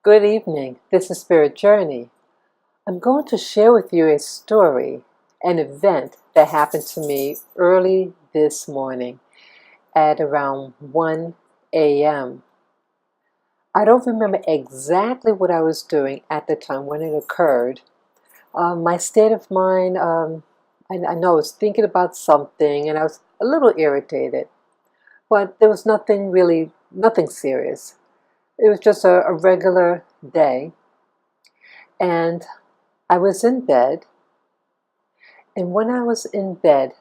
Good evening. This is Spirit Journey. I'm going to share with you a story, an event that happened to me early this morning at around 1 a.m. I don't remember exactly what I was doing at the time when it occurred. My state of mind, I know I was thinking about something and I was a little irritated, but there was nothing serious. It was just a regular day. And I was in bed, and when I was in bed,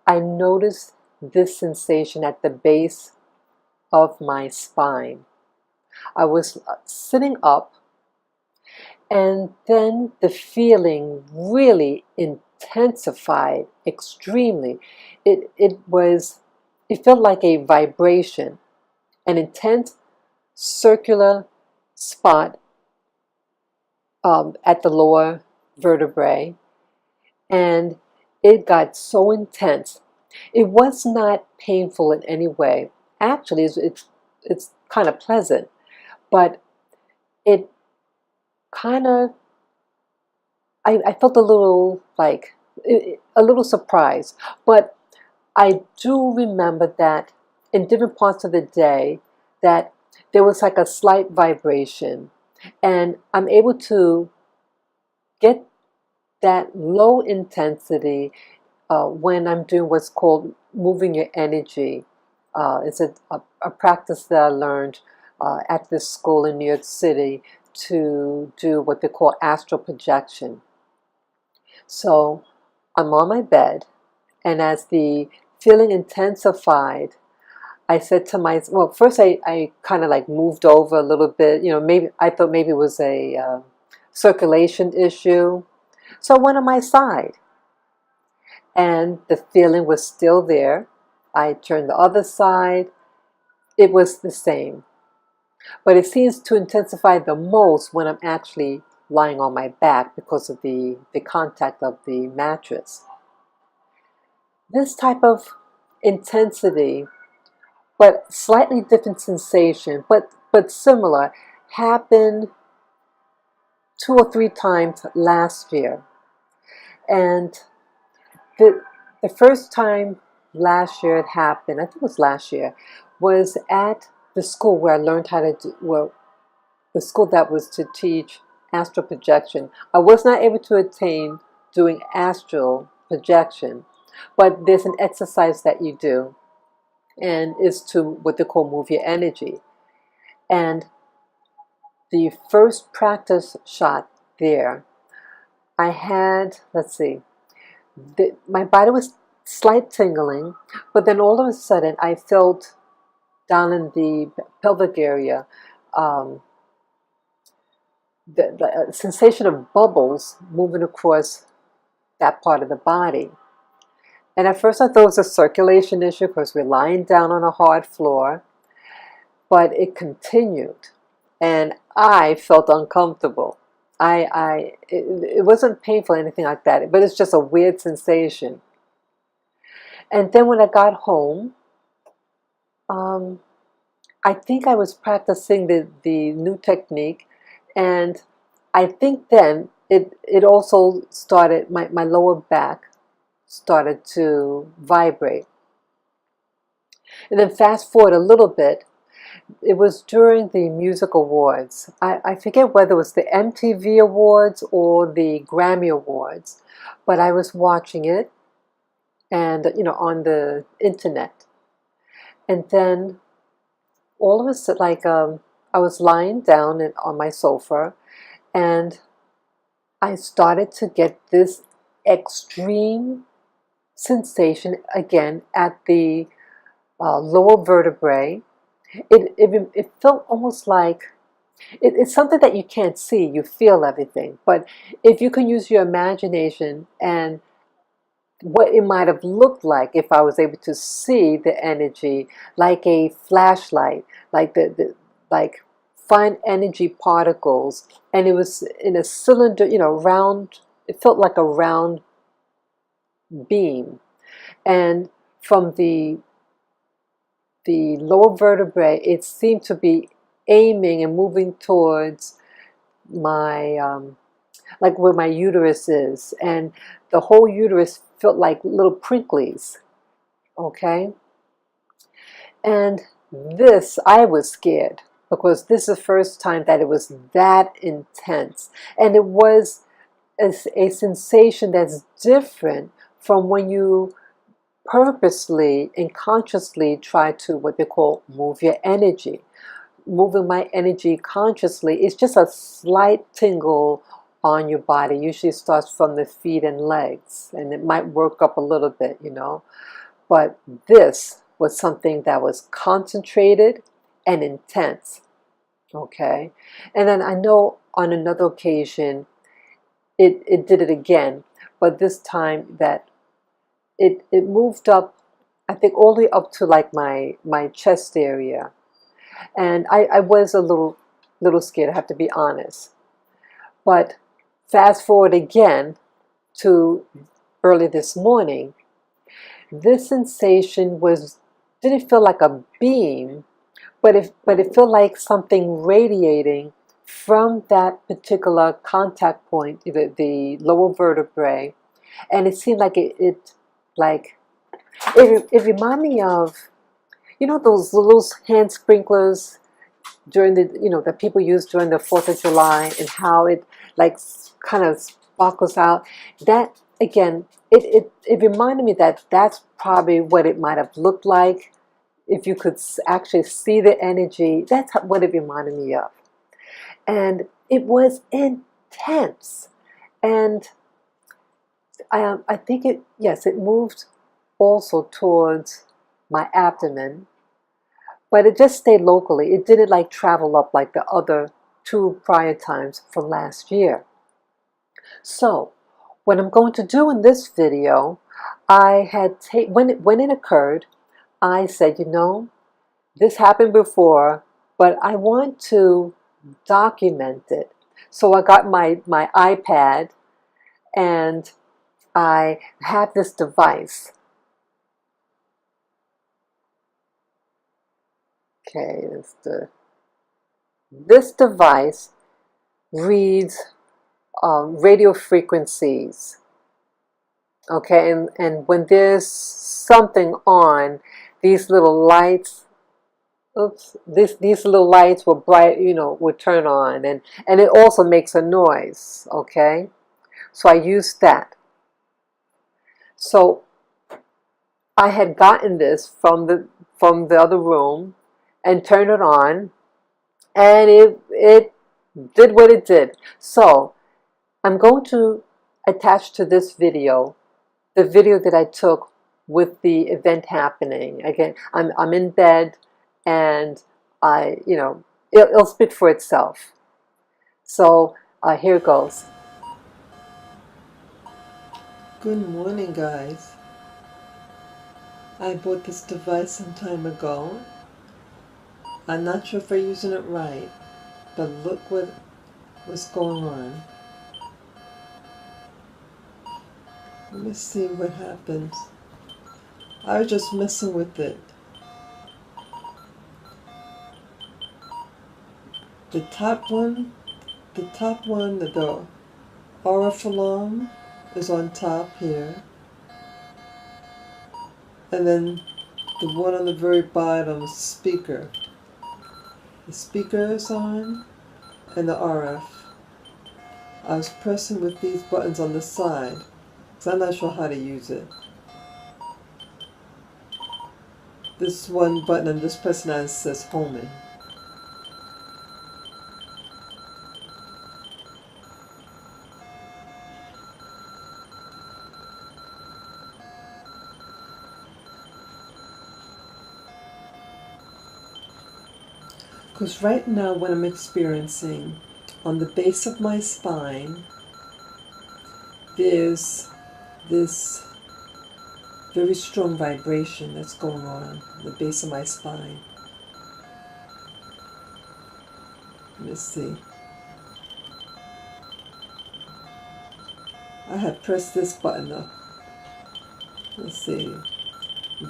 I noticed this sensation at the base of my spine. I was sitting up, and then the feeling really intensified extremely. It felt like a vibration, an intense circular spot at the lower vertebrae, and it got so intense. It was not painful in any way. Actually, it's kind of pleasant, but it kind of, I felt a little a little surprised. But I do remember that in different parts of the day that there was like a slight vibration, and I'm able to get that low intensity when I'm doing what's called moving your energy. It's a practice that I learned at this school in New York City to do what they call astral projection. So I'm on my bed, and as the feeling intensified, I said to myself, well, first I kind of like moved over a little bit. Maybe I thought maybe it was a circulation issue. So I went on my side, and the feeling was still there. I turned the other side. It was the same. But it seems to intensify the most when I'm actually lying on my back because of the contact of the mattress. This type of intensity, but slightly different sensation, but similar, happened 2 or 3 times last year. And the first time last year it happened, I think it was last year, was at the school where I learned how to do, well, the school that was to teach astral projection. I was not able to attain doing astral projection, but there's an exercise that you do, and it's to what they call move your energy. And the first practice shot there, I had, let's see, my body was slight tingling, but then all of a sudden I felt down in the pelvic area the sensation of bubbles moving across that part of the body. And at first I thought it was a circulation issue because we're lying down on a hard floor, but it continued, and I felt uncomfortable. It wasn't painful or anything like that, but it's just a weird sensation. And then when I got home, I think I was practicing the new technique, and I think then it also started, my lower back started to vibrate. And then fast forward a little bit, it was during the music awards. I forget whether it was the MTV Awards or the Grammy Awards, but I was watching it, and on the internet. And then all of a sudden, I was lying down on my sofa, and I started to get this extreme sensation again at the lower vertebrae. It felt almost like it's something that you can't see. You feel everything, but if you can use your imagination and what it might have looked like if I was able to see the energy like a flashlight, like like fine energy particles, and it was in a cylinder, round. It felt like a round beam, and from the lower vertebrae, it seemed to be aiming and moving towards my like where my uterus is, and the whole uterus felt like little pricklies. Okay, and this, I was scared because this is the first time that it was that intense, and it was a sensation that's different from when you purposely and consciously try to what they call move your energy. Moving my energy consciously is just a slight tingle on your body. Usually starts from the feet and legs, and it might work up a little bit, you know. But this was something that was concentrated and intense. Okay. And then I know on another occasion it did it again, but this time that it moved up, I think all the way up to like my chest area. And I was a little scared, I have to be honest. But fast forward again to early this morning, this sensation didn't feel like a beam, but it felt like something radiating from that particular contact point, the lower vertebrae, and it seemed like it reminded me of, you know, those little hand sprinklers during the, you know, that people use during the 4th of July, and how it like kind of sparkles out. That again, it reminded me that that's probably what it might have looked like if you could actually see the energy. That's what it reminded me of, and it was intense. And I think it moved also towards my abdomen, but it just stayed locally. It didn't like travel up like the other 2 prior times from last year. So what I'm going to do in this video, I had when it occurred, I said, you know, this happened before, but I want to document it. So I got my iPad, and I have this device. Okay, this device reads radio frequencies. Okay, and when there's something on, these little lights, these little lights will bright, you know, would turn on, and it also makes a noise. Okay, so I used that. So I had gotten this from the other room and turned it on, and it did what it did. So I'm going to attach to this video the video that I took with the event happening. Again, I'm in bed, and you know, it'll speak for itself. So here goes. Good morning, guys. I bought this device some time ago. I'm not sure if I'm using it right, but look what's going on. Let me see what happens. I was just messing with it. The top one, the RF alarm is on top here. And then the one on the very bottom is the speaker. The speaker is on, and the RF. I was pressing with these buttons on the side, because I'm not sure how to use it. This one button I'm just pressing on says homing. Because right now what I'm experiencing on the base of my spine, there's this very strong vibration that's going on the base of my spine. Let me see. I have pressed this button up. Let's see.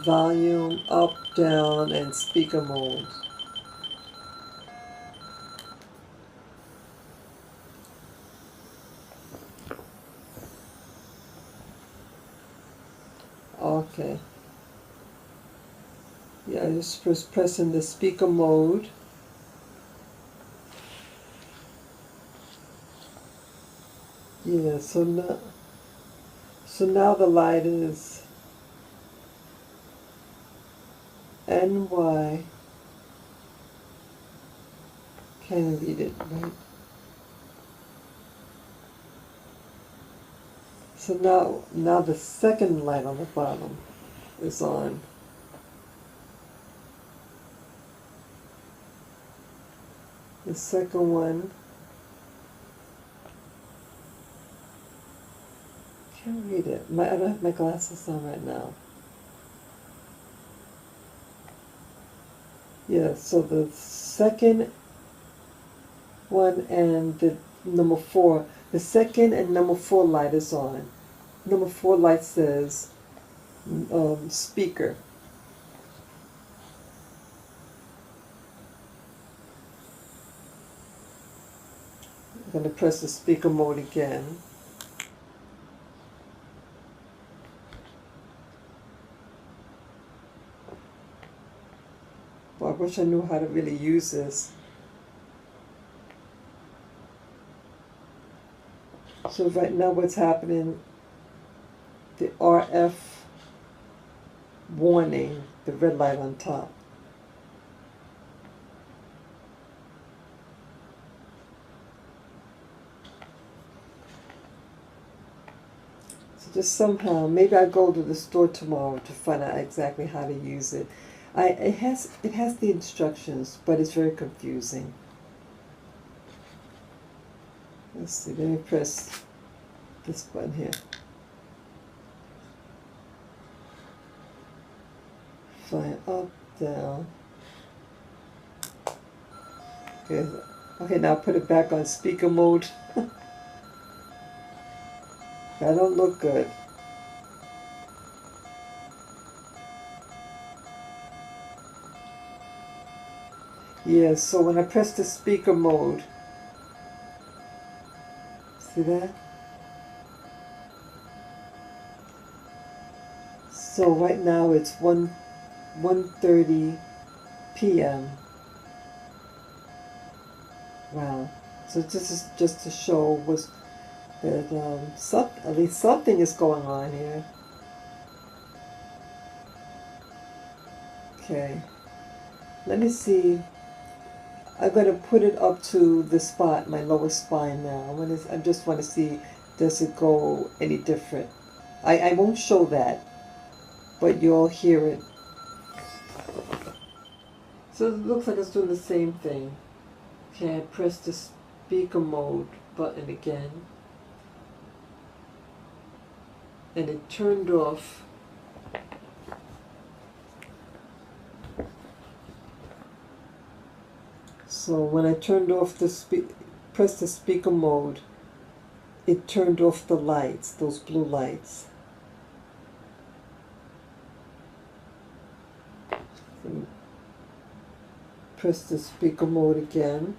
Volume, up, down, and speaker mode. Okay. Yeah, I just first pressing the speaker mode. Yeah, so now the light is NY. Can't read it, right? So now the second light on the bottom is on. The second one, can't read it. I don't have my glasses on right now. Yeah, so the second one and the number 4, the second and number 4 light is on. Number 4 light says speaker. I'm going to press the speaker mode again. Well, I wish I knew how to really use this. So right now what's happening, the RF warning, the red light on top. So just somehow, maybe I'll go to the store tomorrow to find out exactly how to use it. It has the instructions, but it's very confusing. Let's see, let me press this button here. Fine, up, down. Okay, now put it back on speaker mode. That don't look good. Yeah, so when I press the speaker mode, see that? So right now it's 1:30 p.m. Wow. So this is just to show that at least something is going on here. Okay. Let me see. I'm going to put it up to the spot, my lower spine now. I just want to see, does it go any different? I won't show that, but you'll hear it. So it looks like it's doing the same thing. Okay, I press the speaker mode button again. And it turned off. So when I turned off press the speaker mode, it turned off the lights, those blue lights. And press the speaker mode again.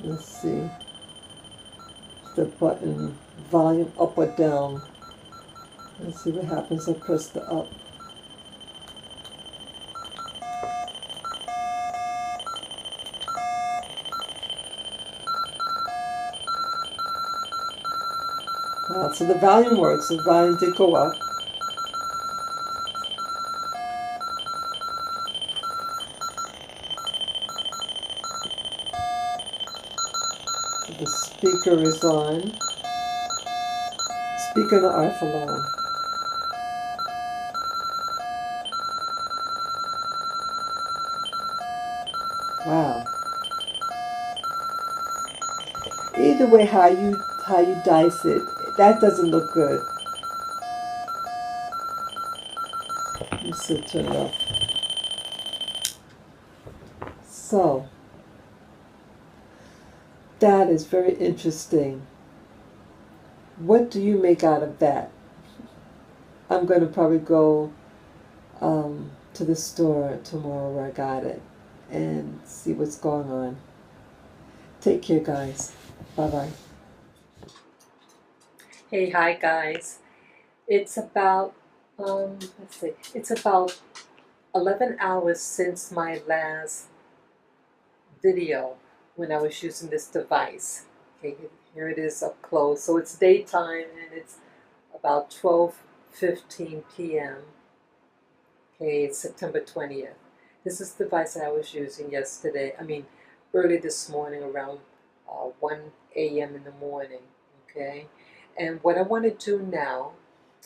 Let's see. The button, volume up or down. Let's see what happens. I press the up. So the volume works. The volume did go up. So the speaker is on. Speaker and RF alarm. Wow. Either way, how you dice it, that doesn't look good. Let me see, turn it off. So that is very interesting. What do you make out of that? I'm going to probably go to the store tomorrow where I got it and see what's going on. Take care, guys. Bye-bye. Hey, hi guys. It's about let's see. It's about 11 hours since my last video when I was using this device. Okay, here it is up close. So it's daytime and it's about 12:15 p.m. Okay, it's September 20th. This is the device that I was using early this morning around 1 a.m. in the morning. Okay, and what I want to do now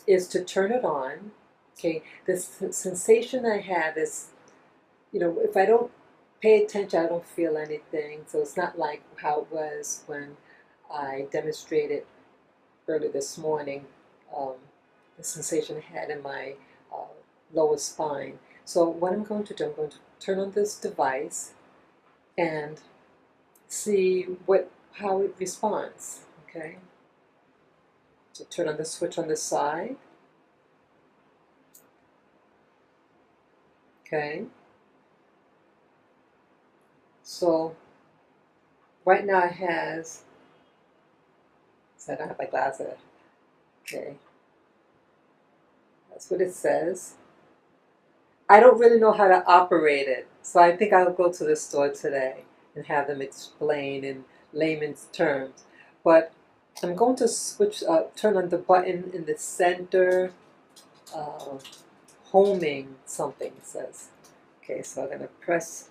is to turn it on. Okay, this sensation I have is, if I don't pay attention, I don't feel anything. So it's not like how it was when I demonstrated early this morning, um, the sensation I had in my uh, lower spine. So what I'm going to do, I'm going to turn on this device and see how it responds. Okay. So turn on the switch on the side. Okay. So right now it has. So I don't have my glasses. Okay. That's what it says. I don't really know how to operate it, so I think I'll go to the store today and have them explain in layman's terms. But I'm going to turn on the button in the center, uh, homing something it says. Okay, so I'm going to press,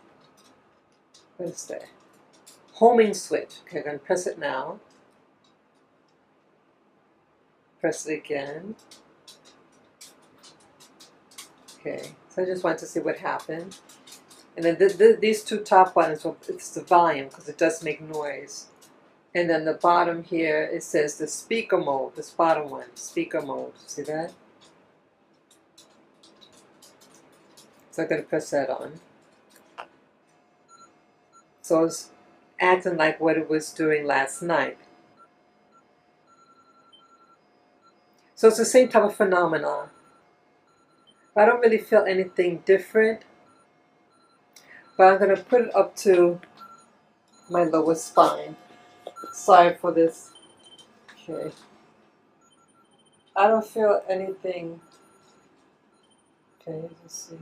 what is that? Homing switch. Okay, I'm going to press it now. Press it again. Okay, so I just want to see what happened. And then these two top buttons, it's the volume because it does make noise. And then the bottom here, it says the speaker mode, this bottom one, speaker mode. See that? So I'm going to press that on. So it's acting like what it was doing last night. So it's the same type of phenomenon. I don't really feel anything different. But I'm going to put it up to my lower spine. Sorry for this. Okay. I don't feel anything. Okay, let's see.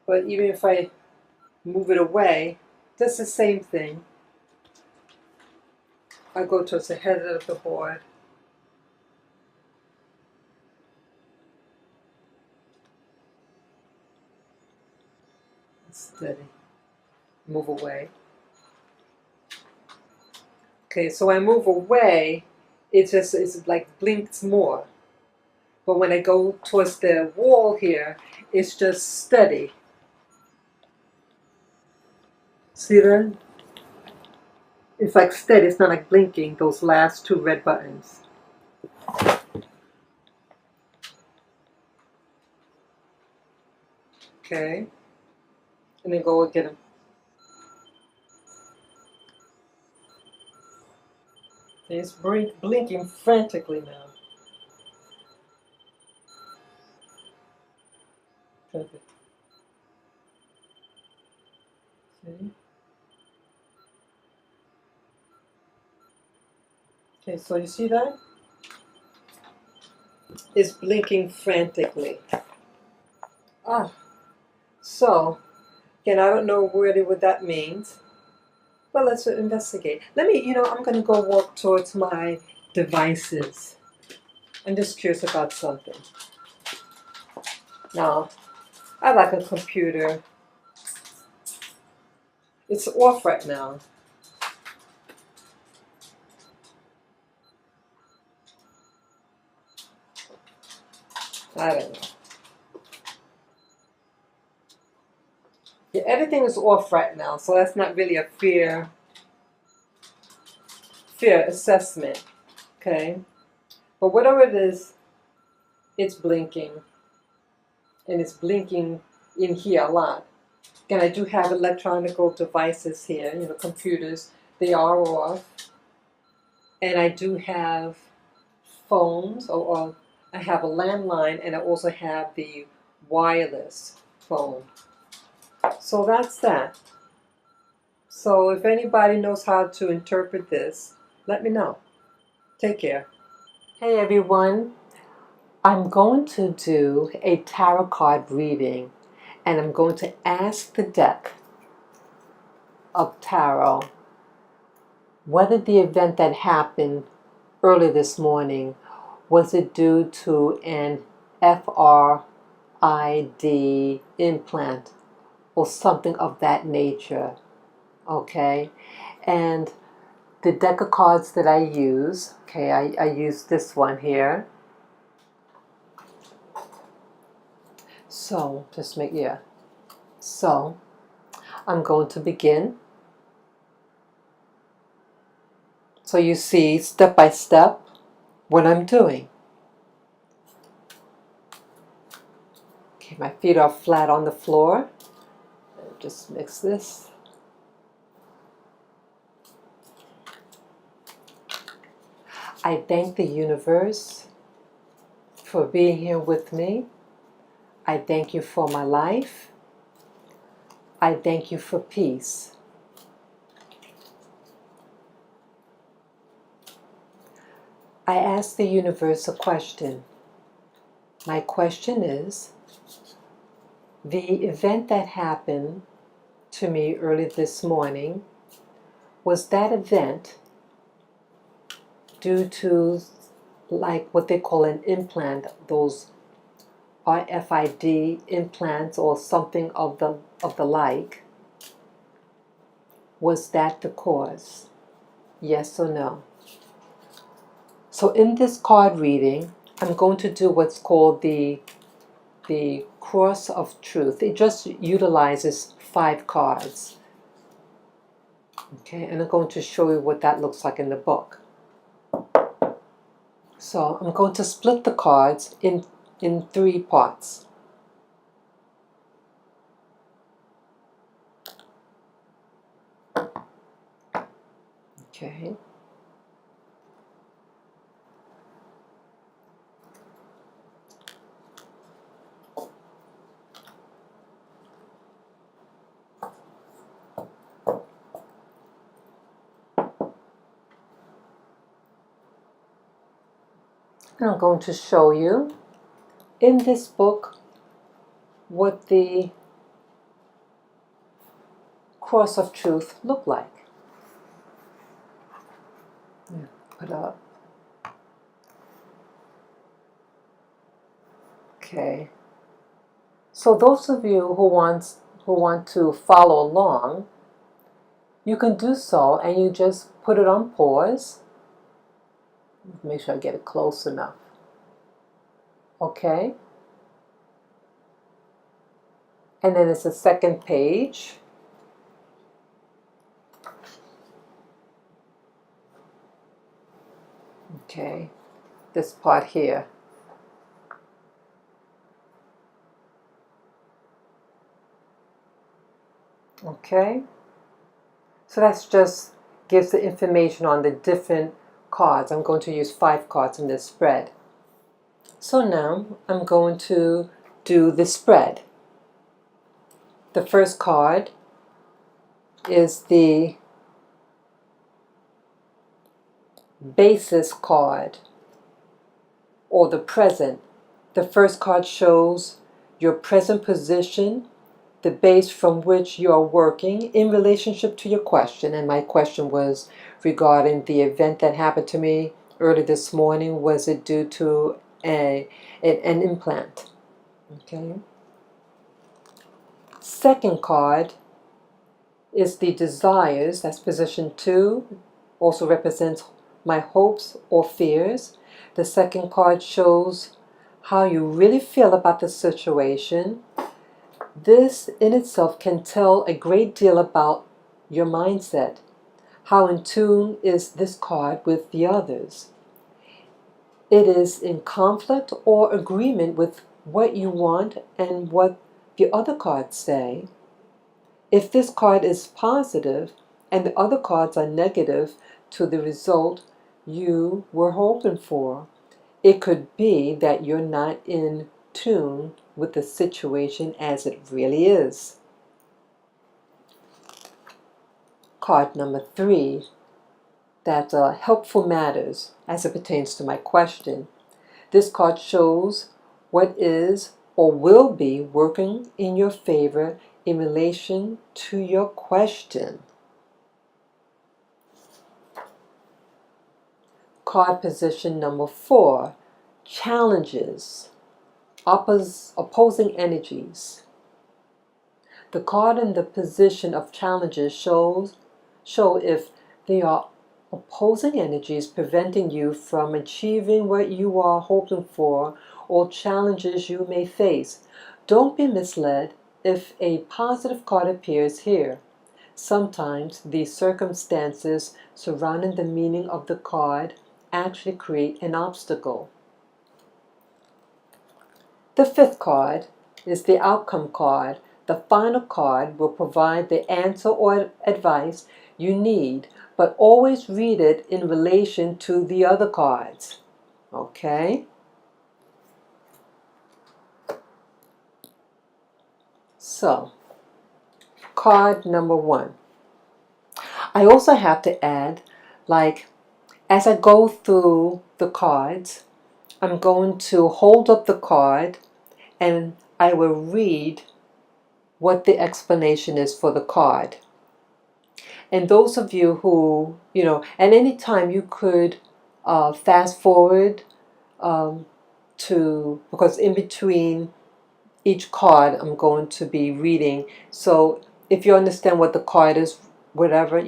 But even if I move it away, that's the same thing. I go towards the head of the board. Steady. Move away. Okay, so I move away, it's like blinks more. But when I go towards the wall here, it's just steady. See that? It's like steady, it's not like blinking, those last two red buttons. Okay. And then go get them. It's blinking frantically now. Perfect. See? Okay, so you see that? It's blinking frantically. Ah, so, again, I don't know really what that means. Well, let's investigate. I'm going to go walk towards my devices. I'm just curious about something. Now, I like a computer. It's off right now. I don't know. Yeah, everything is off right now, so that's not really a fair assessment. Okay? But whatever it is, it's blinking. And it's blinking in here a lot. Again, I do have electronic devices here, computers They are off. And I do have phones, or I have a landline, and I also have the wireless phone. So that's that. So if anybody knows how to interpret this, let me know. Take care. Hey everyone, I'm going to do a tarot card reading, and I'm going to ask the deck of tarot whether the event that happened early this morning, was it due to an RFID implant or something of that nature, okay? And the deck of cards that I use, okay, I use this one here. So, So, I'm going to begin. So you see step by step what I'm doing. Okay, my feet are flat on the floor. Just mix this. I thank the universe for being here with me. I thank you for my life. I thank you for peace. I ask the universe a question. My question is, the event that happened to me early this morning, was that event due to like what they call an implant, those RFID implants or something of the like? Was that the cause? Yes or no? So in this card reading, I'm going to do what's called the cross of truth. It just utilizes 5 cards. Okay, and I'm going to show you what that looks like in the book. So I'm going to split the cards in 3 parts. Okay. And I'm going to show you in this book what the cross of truth looked like. Yeah, put up. Okay. So those of you who want to follow along, you can do so, and you just put it on pause. Make sure I get it close enough. Okay. And then it's the second page. Okay. This part here. Okay. So that's just gives the information on the different cards. I'm going to use 5 cards in this spread. So now I'm going to do the spread. The first card is the basis card, or the present. The first card shows your present position, the base from which you are working in relationship to your question. And my question was regarding the event that happened to me early this morning. Was it due to an implant? Okay. Second card is the desires. That's position 2. Also represents my hopes or fears. The second card shows how you really feel about the situation. This in itself can tell a great deal about your mindset. How in tune is this card with the others? It is in conflict or agreement with what you want and what the other cards say. If this card is positive, and the other cards are negative to the result you were hoping for. It could be that you're not in tune with the situation as it really is. Card number 3, that's helpful matters as it pertains to my question. This card shows what is or will be working in your favor in relation to your question. Card position number 4, challenges, opposing energies. The card in the position of challenges show if they are opposing energies preventing you from achieving what you are hoping for or challenges you may face. Don't be misled if a positive card appears here. Sometimes the circumstances surrounding the meaning of the card actually create an obstacle. The 5th card is the outcome card. The final card will provide the answer or advice you need, but always read it in relation to the other cards. Okay? So, card number 1. I also have to add, as I go through the cards, I'm going to hold up the card and I will read what the explanation is for the card. And those of you who, at any time you could fast forward because in between each card I'm going to be reading. So if you understand what the card is, whatever,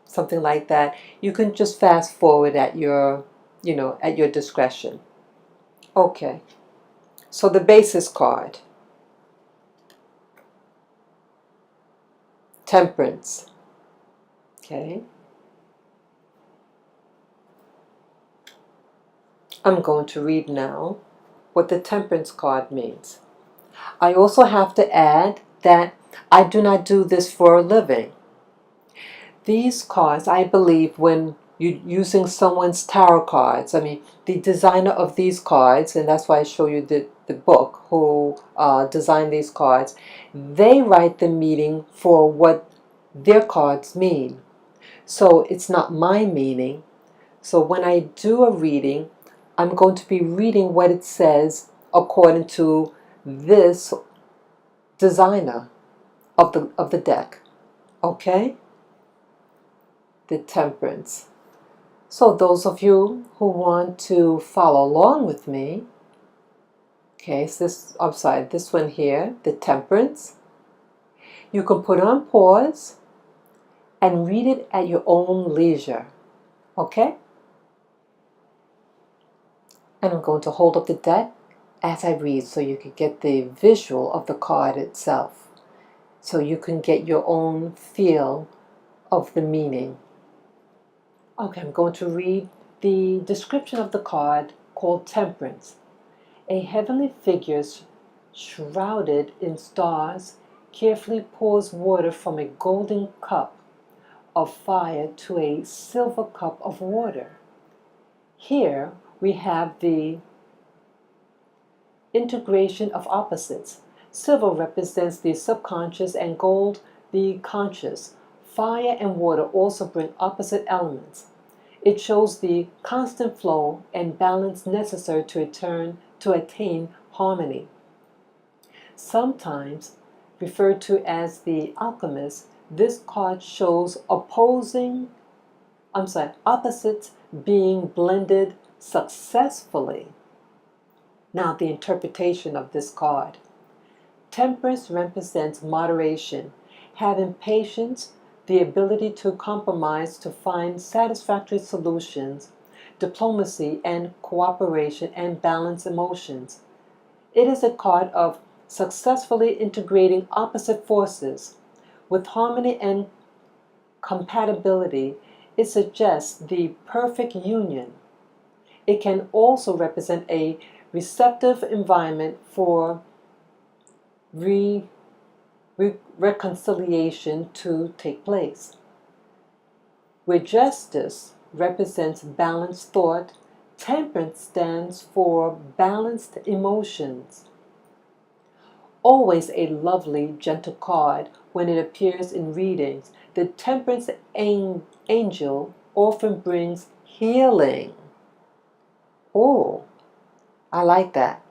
something like that, you can just fast forward at your discretion. Okay, so the basis card, Temperance. Okay. I'm going to read now what the Temperance card means. I also have to add that I do not do this for a living. These cards, I believe, when you're using someone's tarot cards, the designer of these cards, and that's why I show you the book who designed these cards, they write the meaning for what their cards mean. So it's not my meaning. So when I do a reading, I'm going to be reading what it says according to this designer of the deck. Okay? The Temperance. So those of you who want to follow along with me, okay, so this one here, the Temperance, you can put it on pause and read it at your own leisure. Okay? And I'm going to hold up the deck as I read so you can get the visual of the card itself. So you can get your own feel of the meaning. Okay, I'm going to read the description of the card called Temperance. A heavenly figure shrouded in stars carefully pours water from a golden cup of fire to a silver cup of water. Here we have the integration of opposites. Silver represents the subconscious and gold the conscious. Fire and water also bring opposite elements. It shows the constant flow and balance necessary to attain harmony. Sometimes referred to as the alchemist, this card shows opposites being blended successfully. Now the interpretation of this card. Temperance represents moderation, having patience, the ability to compromise to find satisfactory solutions, diplomacy and cooperation, and balance emotions. It is a card of successfully integrating opposite forces. With harmony and compatibility, it suggests the perfect union. It can also represent a receptive environment for reconciliation to take place. Where justice represents balanced thought, temperance stands for balanced emotions. Always a lovely, gentle card when it appears in readings. The temperance angel often brings healing. Oh, I like that.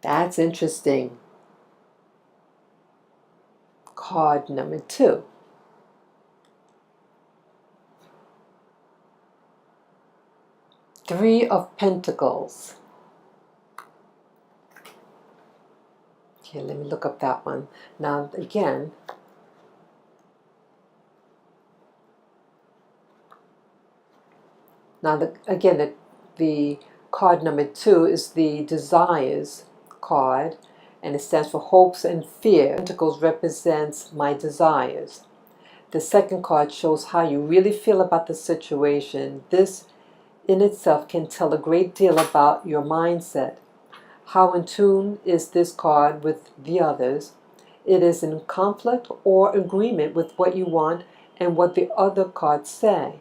That's interesting. Card number 2. Three of Pentacles. Okay, let me look up that one. Now, again, the card number 2 is the Desires card, and it stands for hopes and fear. Pentacles represents my desires. The second card shows how you really feel about the situation. This in itself can tell a great deal about your mindset. How in tune is this card with the others? It is in conflict or agreement with what you want and what the other cards say.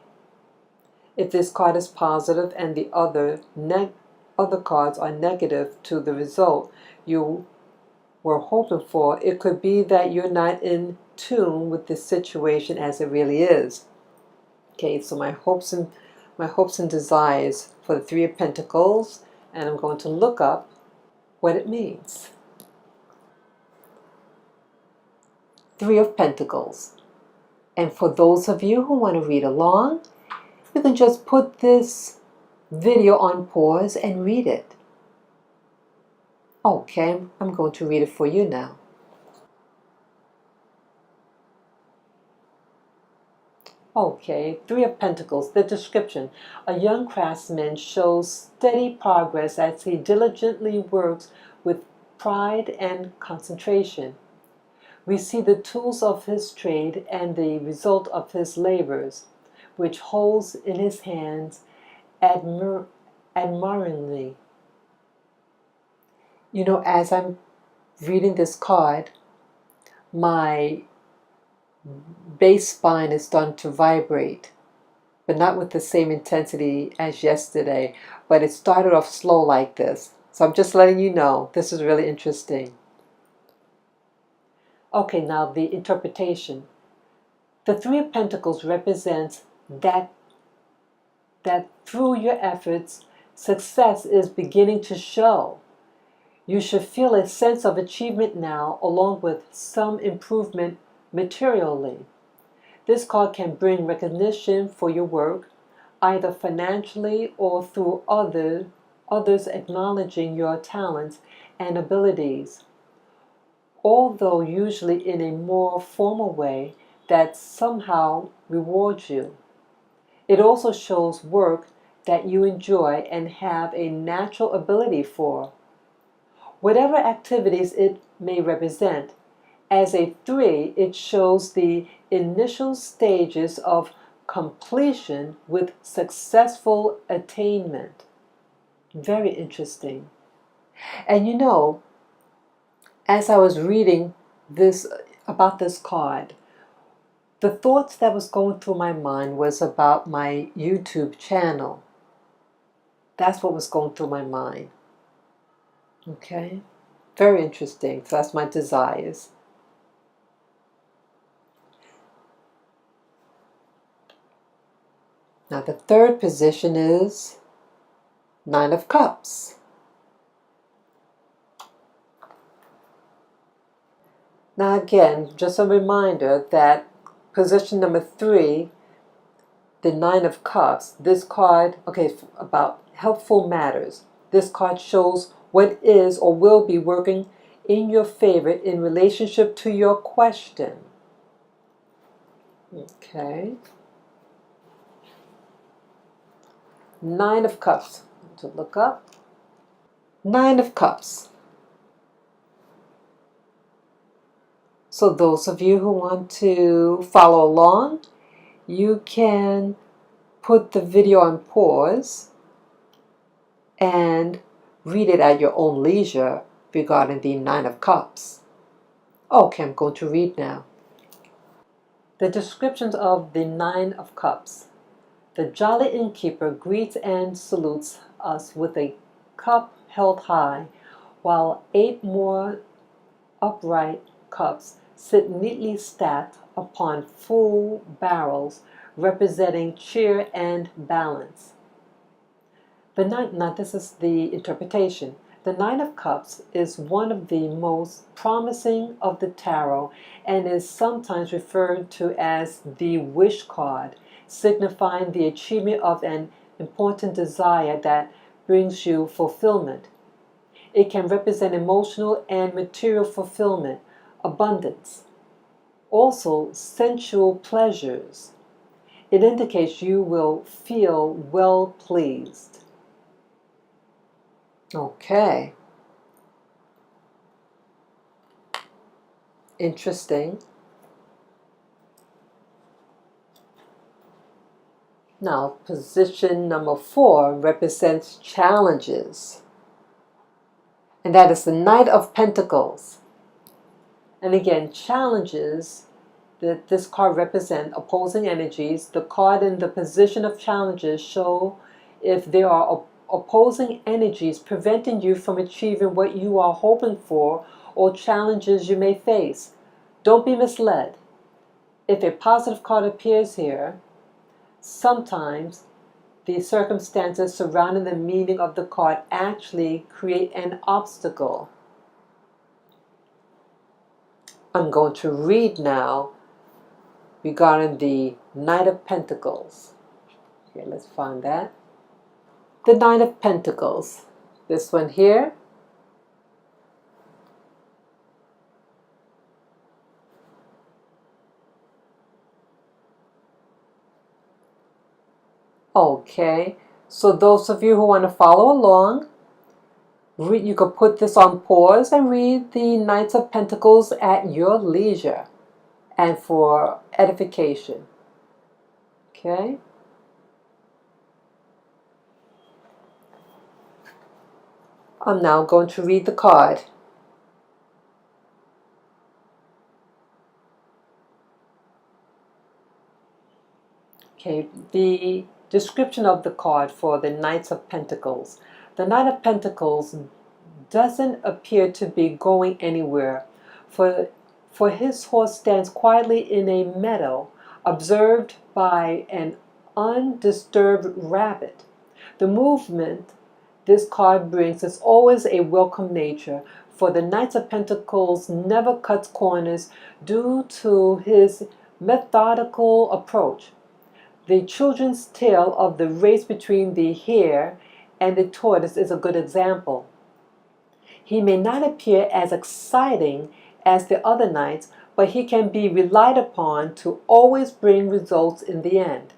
If this card is positive and the other cards are negative to the result you were hoping for, it could be that you're not in tune with the situation as it really is. Okay, so my hopes and desires for the Three of Pentacles, and I'm going to look up what it means. Three of Pentacles. And for those of you who want to read along, you can just put this video on pause and read it. Okay, I'm going to read it for you now. Okay, Three of Pentacles, the description. A young craftsman shows steady progress as he diligently works with pride and concentration. We see the tools of his trade and the result of his labors, which holds in his hands admiringly. You know, as I'm reading this card, my base spine is starting to vibrate, but not with the same intensity as yesterday. But it started off slow like this. So I'm just letting you know, this is really interesting. Okay, now the interpretation. The Three of Pentacles represents that through your efforts, success is beginning to show. You should feel a sense of achievement now, along with some improvement materially. This card can bring recognition for your work, either financially or through others acknowledging your talents and abilities, although usually in a more formal way that somehow rewards you. It also shows work that you enjoy and have a natural ability for. Whatever activities it may represent, as a 3, it shows the initial stages of completion with successful attainment. Very interesting. And you know, as I was reading this about this card, the thoughts that was going through my mind was about my YouTube channel. That's what was going through my mind. Okay? Very interesting. So that's my desires. Now the third position is Nine of Cups. Now again, just a reminder that position number 3, the Nine of Cups, this card, okay, about helpful matters. This card shows what is or will be working in your favor in relationship to your question. Okay. Nine of Cups. To look up. Nine of Cups. So those of you who want to follow along, you can put the video on pause and read it at your own leisure regarding the Nine of Cups. Okay, I'm going to read now. The descriptions of the Nine of Cups. The jolly innkeeper greets and salutes us with a cup held high, while 8 more upright cups sit neatly stacked upon full barrels, representing cheer and balance. Now this is the interpretation. The Nine of Cups is one of the most promising of the tarot and is sometimes referred to as the wish card, signifying the achievement of an important desire that brings you fulfillment. It can represent emotional and material fulfillment, abundance, also sensual pleasures. It indicates you will feel well pleased. Okay. Interesting. Now, position number 4 represents challenges. And that is the Knight of Pentacles. And again, challenges that this card represents opposing energies. The card in the position of challenges show if there are opposing energies preventing you from achieving what you are hoping for or challenges you may face. Don't be misled. If a positive card appears here, sometimes the circumstances surrounding the meaning of the card actually create an obstacle. I'm going to read now regarding the Knight of Pentacles. Okay, let's find that. The Knight of Pentacles. This one here. Okay, so those of you who want to follow along, you can put this on pause and read the Knights of Pentacles at your leisure and for edification. Okay? I'm now going to read the card. Okay, the description of the card for the Knights of Pentacles. The Knight of Pentacles doesn't appear to be going anywhere, for his horse stands quietly in a meadow, observed by an undisturbed rabbit. The movement this card brings is always a welcome nature, for the Knights of Pentacles never cuts corners due to his methodical approach. The children's tale of the race between the hare and the tortoise is a good example. He may not appear as exciting as the other knights, but he can be relied upon to always bring results in the end.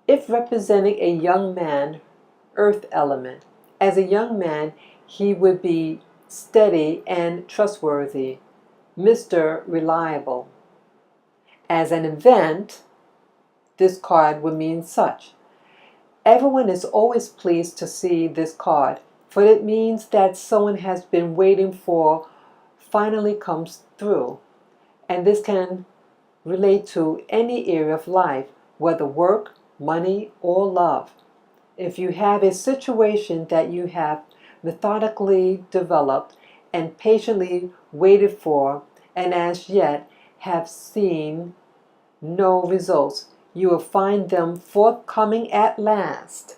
If representing a young man, earth element, as a young man, he would be steady and trustworthy, Mr. Reliable. As an event, this card would mean such. Everyone is always pleased to see this card, for it means that someone has been waiting for finally comes through. And this can relate to any area of life, whether work, money, or love. If you have a situation that you have methodically developed and patiently waited for, and as yet have seen no results, you will find them forthcoming at last.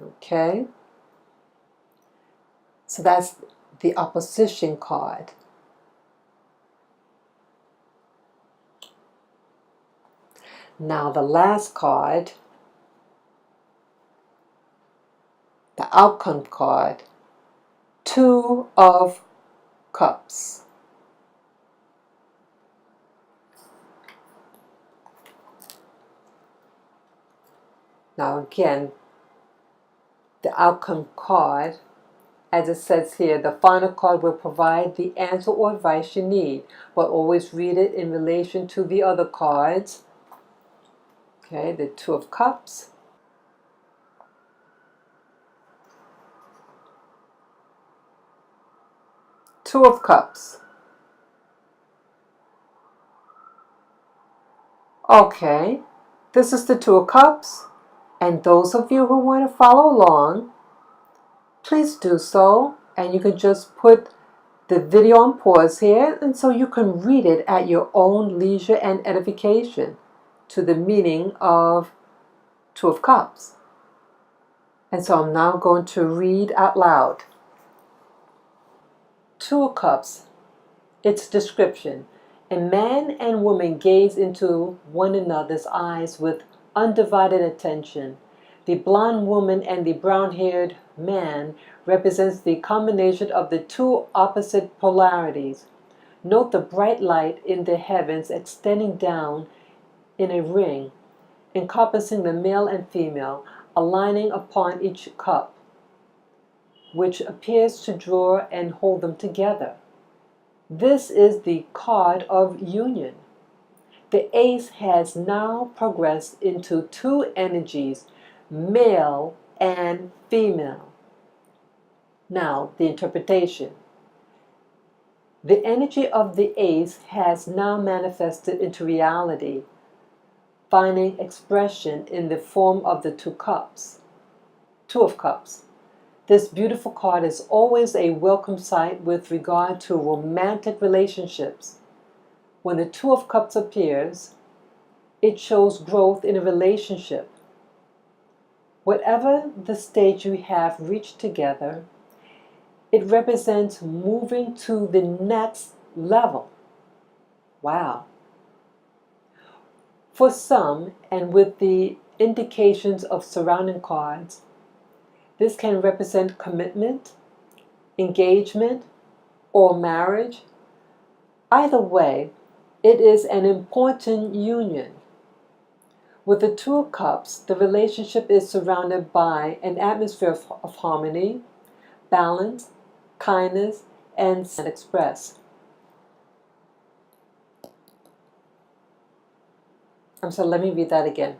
Okay? So that's the opposition card. Now the last card, the outcome card, 2 of Cups. Now again, the outcome card, as it says here, the final card will provide the answer or advice you need, but always read it in relation to the other cards. Okay, the 2 of Cups. Two of Cups. Okay, this is the Two of Cups, and those of you who want to follow along, please do so, and you can just put the video on pause here, and so you can read it at your own leisure and edification to the meaning of Two of Cups. And so I'm now going to read out loud. Two of Cups. Its description. A man and woman gaze into one another's eyes with undivided attention. The blonde woman and the brown-haired man represents the combination of the two opposite polarities. Note the bright light in the heavens extending down in a ring, encompassing the male and female, aligning upon each cup, which appears to draw and hold them together. This is the card of union. The ace has now progressed into two energies, male and female. Now, the interpretation. The energy of the ace has now manifested into reality, finding expression in the form of the Two of Cups. This beautiful card is always a welcome sight with regard to romantic relationships. When the Two of Cups appears, it shows growth in a relationship. Whatever the stage you have reached together, it represents moving to the next level. Wow. For some, and with the indications of surrounding cards, this can represent commitment, engagement, or marriage. Either way, it is an important union. With the Two of Cups, the relationship is surrounded by an atmosphere of harmony, balance, kindness, and express. Let me read that again.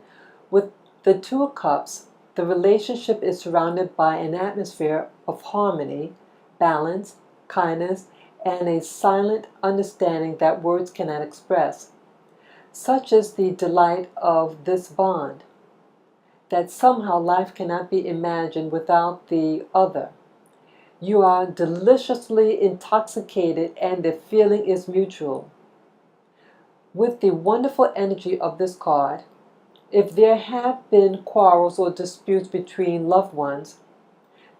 With the Two of Cups, the relationship is surrounded by an atmosphere of harmony, balance, kindness, and a silent understanding that words cannot express. Such is the delight of this bond, that somehow life cannot be imagined without the other. You are deliciously intoxicated and the feeling is mutual. With the wonderful energy of this card, if there have been quarrels or disputes between loved ones,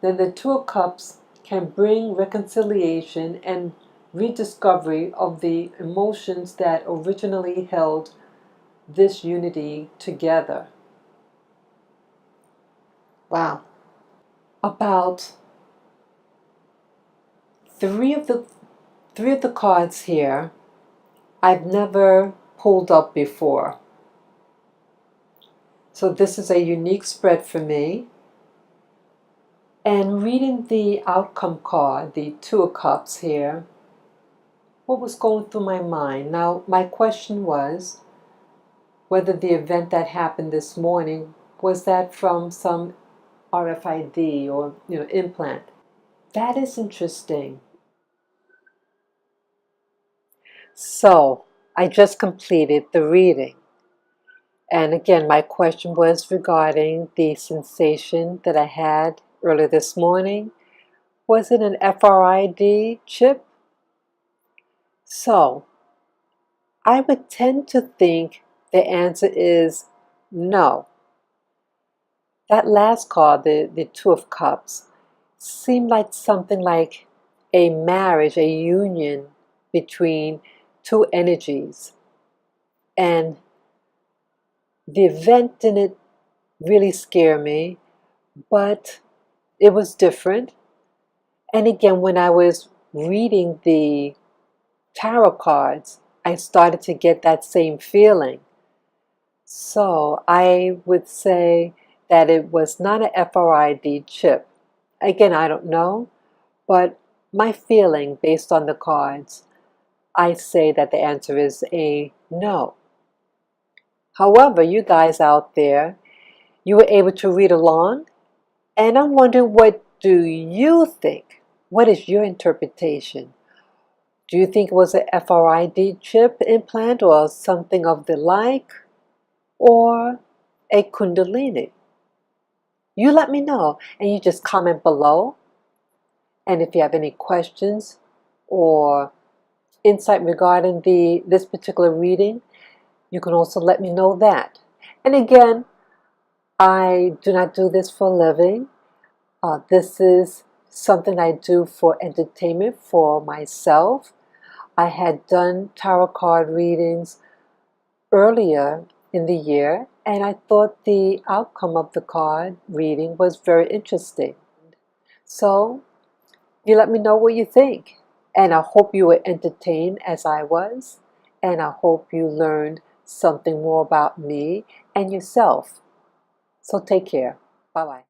then the Two of Cups can bring reconciliation and rediscovery of the emotions that originally held this unity together. Wow. About three of the cards here I've never pulled up before. So this is a unique spread for me. And reading the outcome card, the Two of Cups here, what was going through my mind? Now, my question was whether the event that happened this morning, was that from some RFID or implant. That is interesting. So, I just completed the reading. And again, my question was regarding the sensation that I had earlier this morning. Was it an RFID chip? So, I would tend to think the answer is no. That last card, the Two of Cups, seemed like something like a marriage, a union between two energies. And the event didn't really scare me, but it was different. And again, when I was reading the tarot cards, I started to get that same feeling. So I would say that it was not an RFID chip. Again, I don't know, but my feeling based on the cards, I say that the answer is a no. However, you guys out there, you were able to read along, and I'm wondering, what do you think? What is your interpretation? Do you think it was an RFID chip implant or something of the like? or a Kundalini? You let me know, and you just comment below. And if you have any questions or insight regarding this particular reading, you can also let me know that. And again, I do not do this for a living. This is something I do for entertainment for myself. I had done tarot card readings earlier in the year, and I thought the outcome of the card reading was very interesting. So you let me know what you think. And I hope you were entertained as I was. And I hope you learned something more about me and yourself. So take care. Bye-bye.